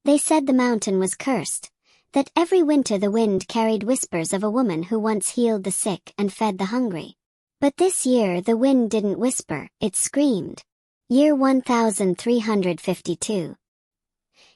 They said the mountain was cursed, that every winter the wind carried whispers of a woman who once healed the sick and fed the hungry. But this year the wind didn't whisper, it screamed. Year 1352.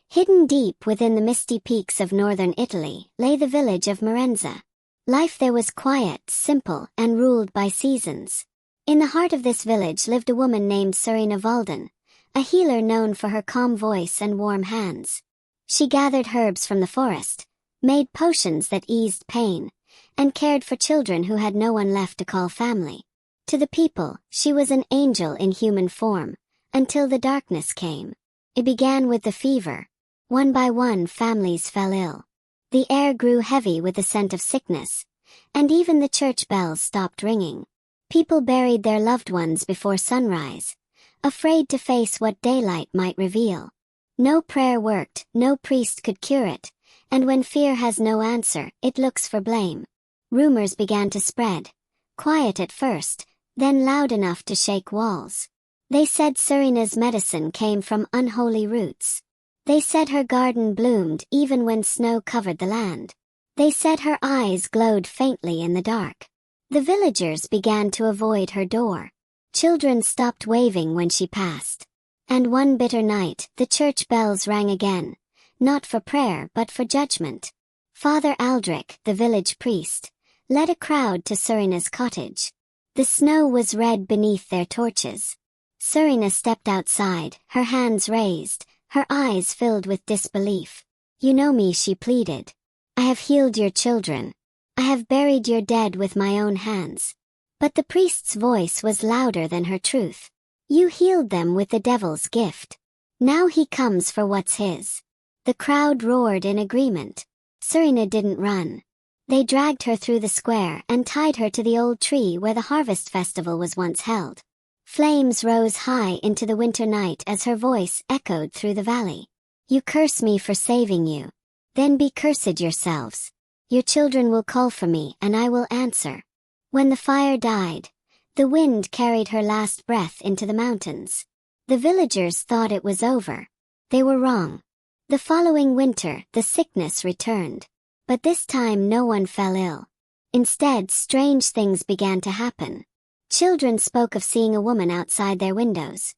Hidden deep within the misty peaks of northern Italy lay the village of Mirenza. Life there was quiet, simple, and ruled by seasons. In the heart of this village lived a woman named Serina Valden, a healer known for her calm voice and warm hands. She gathered herbs from the forest, made potions that eased pain, and cared for children who had no one left to call family. To the people, she was an angel in human form, until the darkness came. It began with the fever. One by one families fell ill. The air grew heavy with the scent of sickness, and even the church bells stopped ringing. People buried their loved ones before sunrise, afraid to face what daylight might reveal. No prayer worked, no priest could cure it, and when fear has no answer, it looks for blame. Rumors began to spread, quiet at first, then loud enough to shake walls. They said Serina's medicine came from unholy roots. They said her garden bloomed even when snow covered the land. They said her eyes glowed faintly in the dark. The villagers began to avoid her door. Children stopped waving when she passed. And one bitter night, the church bells rang again, not for prayer but for judgment. Father Aldrich, the village priest, led a crowd to Serina's cottage. The snow was red beneath their torches. Serina stepped outside, her hands raised, her eyes filled with disbelief. "You know me," she pleaded. "I have healed your children. I have buried your dead with my own hands." But the priest's voice was louder than her truth. "You healed them with the devil's gift. Now he comes for what's his." The crowd roared in agreement. Serina didn't run. They dragged her through the square and tied her to the old tree where the harvest festival was once held. Flames rose high into the winter night as her voice echoed through the valley. "You curse me for saving you. Then be cursed yourselves. Your children will call for me and I will answer." When the fire died, the wind carried her last breath into the mountains. The villagers thought it was over. They were wrong. The following winter, the sickness returned. But this time no one fell ill. Instead, strange things began to happen. Children spoke of seeing a woman outside their windows.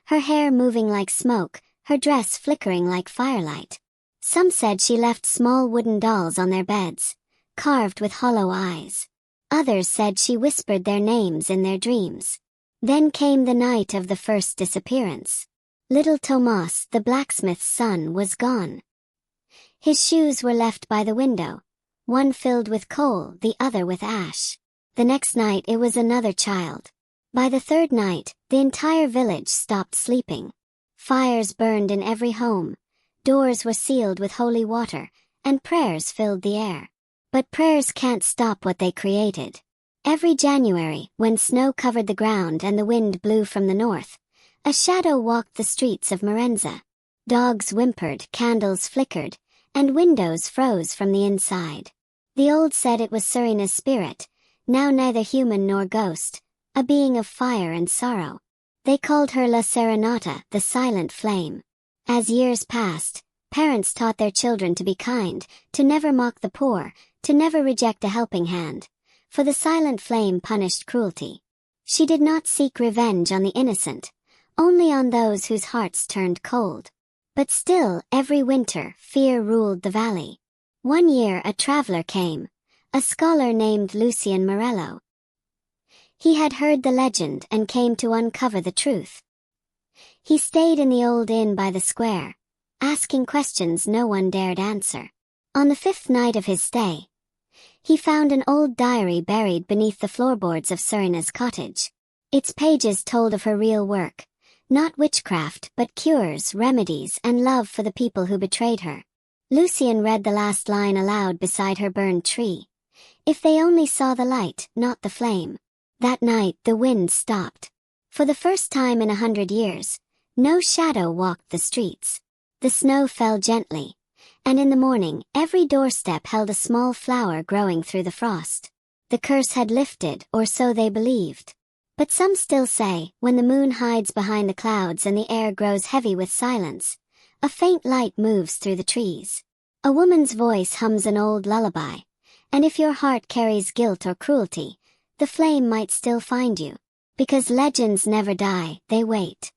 Her hair moving like smoke, her dress flickering like firelight. Some said she left small wooden dolls on their beds, carved with hollow eyes. Others said she whispered their names in their dreams. Then came the night of the first disappearance. Little Tomas, the blacksmith's son, was gone. His shoes were left by the window, one filled with coal, the other with ash. The next night it was another child. By the third night, the entire village stopped sleeping. Fires burned in every home, doors were sealed with holy water, and prayers filled the air. But prayers can't stop what they created. Every January, when snow covered the ground and the wind blew from the north, a shadow walked the streets of Mirenza. Dogs whimpered, candles flickered, and windows froze from the inside. The old said it was Serina's spirit, now neither human nor ghost, a being of fire and sorrow. They called her La Serenata, the silent flame. As years passed, parents taught their children to be kind, to never mock the poor, to never reject a helping hand. For the silent flame punished cruelty. She did not seek revenge on the innocent, only on those whose hearts turned cold. But still, every winter, fear ruled the valley. One year a traveler came, a scholar named Lucian Morello. He had heard the legend and came to uncover the truth. He stayed in the old inn by the square, asking questions no one dared answer. On the fifth night of his stay, he found an old diary buried beneath the floorboards of Serina's cottage. Its pages told of her real work, not witchcraft but cures, remedies, and love for the people who betrayed her. Lucian read the last line aloud beside her burned tree. "If they only saw the light, not the flame." That night the wind stopped. For the first time in 100 years, no shadow walked the streets. The snow fell gently, and in the morning every doorstep held a small flower growing through the frost. The curse had lifted, or so they believed. But some still say, when the moon hides behind the clouds and the air grows heavy with silence, A faint light moves through the trees. A woman's voice hums an old lullaby. And if your heart carries guilt or cruelty, the flame might still find you. Because legends never die, they wait.